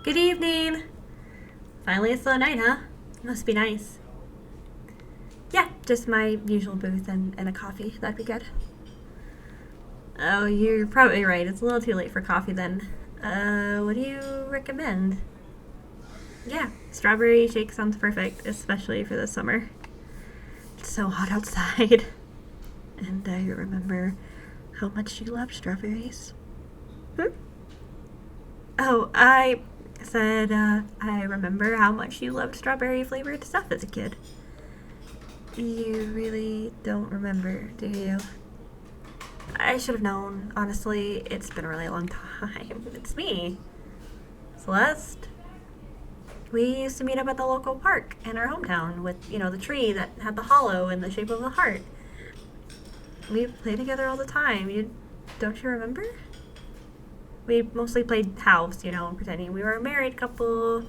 Good evening! Finally a slow night, huh? Must be nice. Yeah, just my usual booth and a coffee. That'd be good. Oh, you're probably right. It's a little too late for coffee then. What do you recommend? Yeah, strawberry shake sounds perfect, especially for the summer. It's so hot outside. And I remember how much you love strawberries. Hmm? Oh, I said, I remember how much you loved strawberry flavored stuff as a kid. You really don't remember, do you? I should have known. Honestly, it's been a really long time. It's me, Celeste. We used to meet up at the local park in our hometown with, the tree that had the hollow in the shape of a heart. We played together all the time. Don't you remember? We mostly played house, pretending we were a married couple.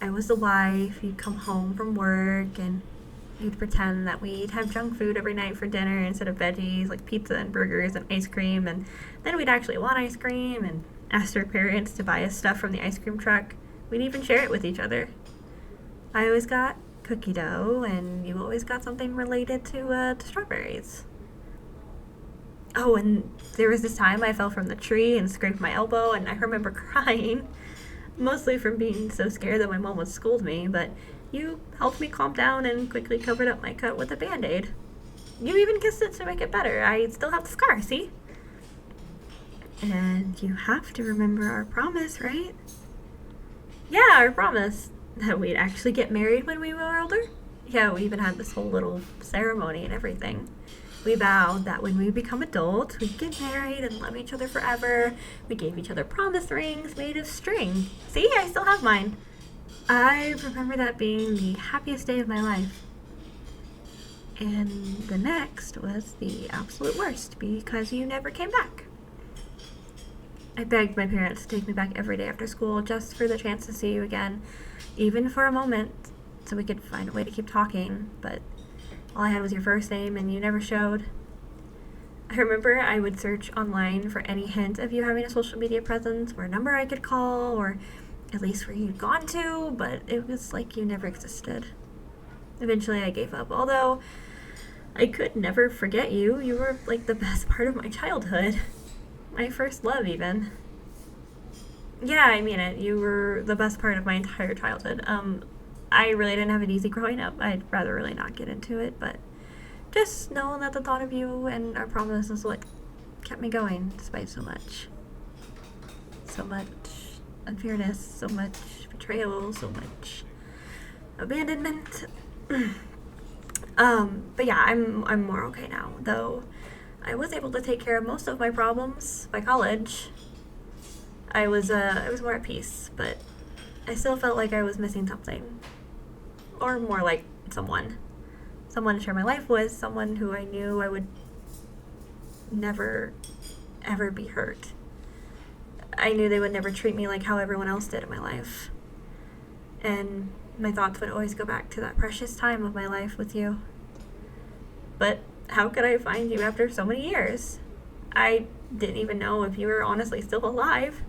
I was the wife. You'd come home from work and you'd pretend that we'd have junk food every night for dinner instead of veggies like pizza and burgers and ice cream. And then we'd actually want ice cream and ask our parents to buy us stuff from the ice cream truck. We'd even share it with each other. I always got cookie dough and you always got something related to strawberries. Oh, and there was this time I fell from the tree and scraped my elbow, and I remember crying, mostly from being so scared that my mom would scold me, but you helped me calm down and quickly covered up my cut with a Band-Aid. You even kissed it to make it better. I still have the scar, see? And you have to remember our promise, right? Yeah, our promise that we'd actually get married when we were older. Yeah, we even had this whole little ceremony and everything. We vowed that when we become adults, we'd get married and love each other forever. We gave each other promise rings made of string. See, I still have mine. I remember that being the happiest day of my life. And the next was the absolute worst because you never came back. I begged my parents to take me back every day after school just for the chance to see you again, even for a moment, so we could find a way to keep talking, but all I had was your first name, and you never showed. I remember I would search online for any hint of you having a social media presence, or a number I could call, or at least where you'd gone to, but it was like you never existed. Eventually I gave up, although I could never forget you. You were like the best part of my childhood. My first love, even. Yeah, I mean it. You were the best part of my entire childhood. I really didn't have it easy growing up. I'd rather really not get into it, but just know that the thought of you and our promise is what kept me going despite so much. So much unfairness, so much betrayal, so much abandonment. But yeah, I'm more okay now, though I was able to take care of most of my problems by college. I was more at peace, but I still felt like I was missing something. Or more like someone to share my life with, someone who I knew I would never, ever be hurt. I knew they would never treat me like how everyone else did in my life. And my thoughts would always go back to that precious time of my life with you. But how could I find you after so many years? I didn't even know if you were honestly still alive.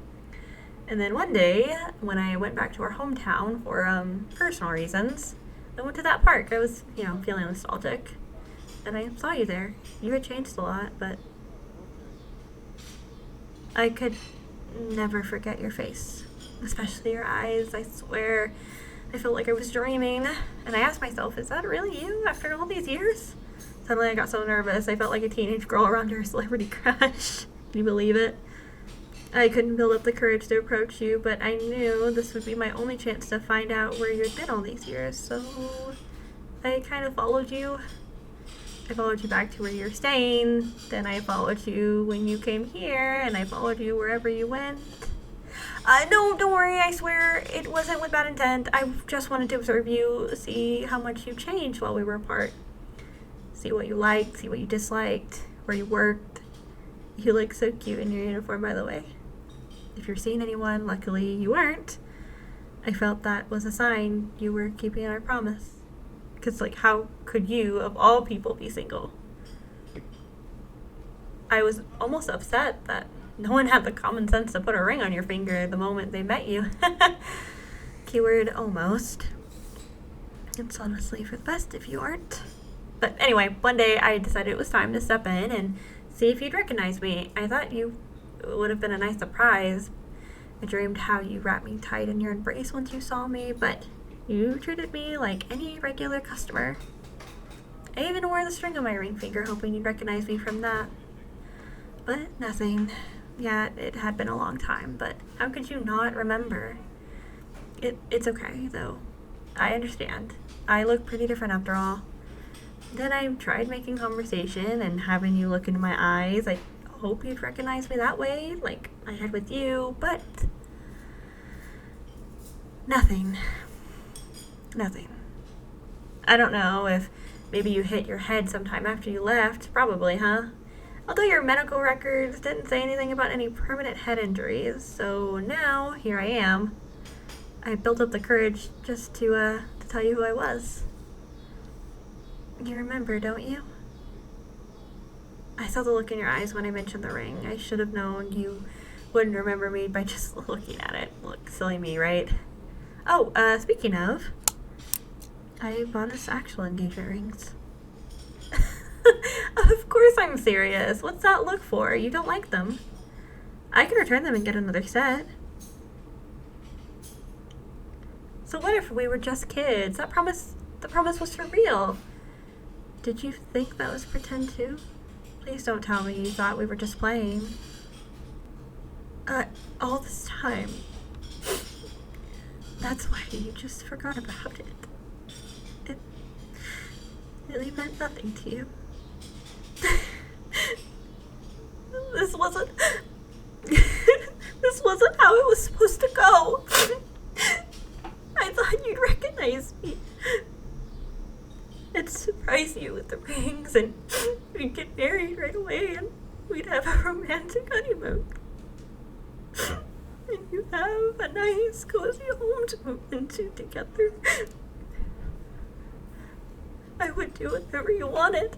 And then one day, when I went back to our hometown for personal reasons, I went to that park. I was, feeling nostalgic. And I saw you there. You had changed a lot, but I could never forget your face. Especially your eyes, I swear. I felt like I was dreaming. And I asked myself, is that really you after all these years? Suddenly I got so nervous. I felt like a teenage girl around her celebrity crush. Can you believe it? I couldn't build up the courage to approach you, but I knew this would be my only chance to find out where you'd been all these years, so I kind of followed you. I followed you back to where you were staying, then I followed you when you came here, and I followed you wherever you went. No, don't worry, I swear, it wasn't with bad intent. I just wanted to observe you, see how much you changed while we were apart. See what you liked, see what you disliked, where you worked. You look so cute in your uniform, by the way. If you're seeing anyone, luckily you weren't. I felt that was a sign you were keeping our promise. Because, how could you, of all people, be single? I was almost upset that no one had the common sense to put a ring on your finger the moment they met you. Keyword almost. It's honestly for the best if you aren't. But anyway, one day I decided it was time to step in and see if you'd recognize me. I thought you would have been a nice surprise. I dreamed how you wrapped me tight in your embrace once you saw me, but you treated me like any regular customer. I even wore the string on my ring finger, hoping you'd recognize me from that. But nothing. Yeah, it had been a long time, but how could you not remember? It's okay, though. I understand. I look pretty different after all. Then I tried making conversation and having you look into my eyes. I hope you'd recognize me that way, like I had with you, but nothing. Nothing. I don't know if maybe you hit your head sometime after you left. Probably, huh? Although your medical records didn't say anything about any permanent head injuries, so now here I am. I built up the courage just to tell you who I was. You remember, don't you? I saw the look in your eyes when I mentioned the ring. I should have known you wouldn't remember me by just looking at it. Look, silly me, right? Oh, speaking of, I bought us actual engagement rings. Of course I'm serious. What's that look for? You don't like them. I can return them and get another set. So what if we were just kids? The promise was for real. Did you think that was pretend too? Please don't tell me you thought we were just playing. All this time. That's why you just forgot about it. It really meant nothing to you. This wasn't how it was supposed to go. I thought you'd recognize me. I'd surprise you with the rings and we'd get married right away and we'd have a romantic honeymoon. And you have a nice, cozy home to move into together. I would do whatever you wanted.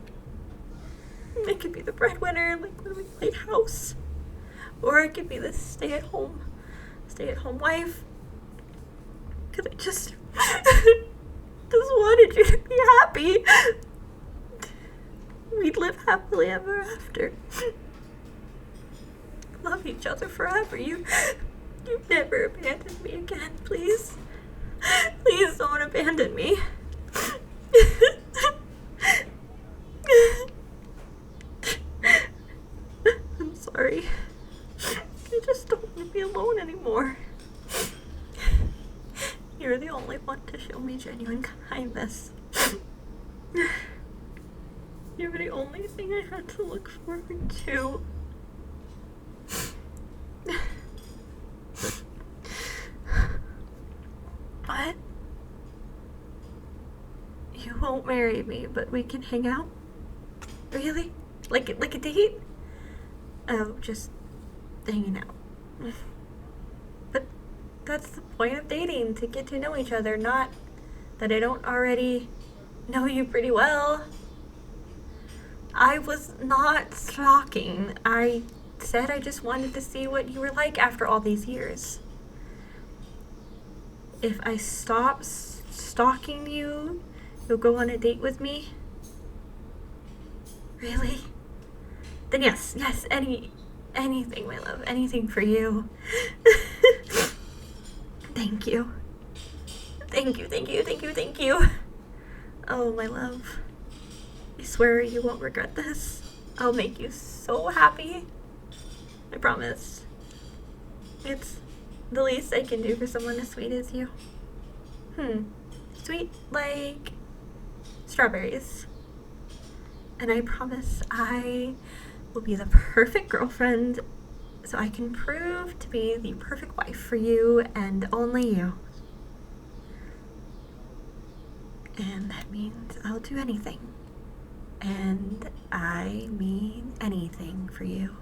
I could be the breadwinner, like when we played house. Or I could be the stay-at-home wife. Because I just wanted you to be happy. We'd live happily ever after. Love each other forever. You never abandon me again, please. Please don't abandon me. I'm sorry. I just don't want to be alone anymore. You're the only one to show me genuine kindness. You're the only thing I had to look forward to. What? You won't marry me, but we can hang out? Really? Like a date? Oh, just hanging out. But that's the point of dating, to get to know each other, not that I don't already know you pretty well. I was not stalking. I said I just wanted to see what you were like after all these years. If I stop stalking you, you'll go on a date with me? Really? Then yes, anything, my love, anything for you. Thank you. Thank you. Oh, my love. I swear you won't regret this. I'll make you so happy. I promise. It's the least I can do for someone as sweet as you. Sweet like strawberries. And I promise I will be the perfect girlfriend so I can prove to be the perfect wife for you and only you. And that means I'll do anything. And I mean anything for you.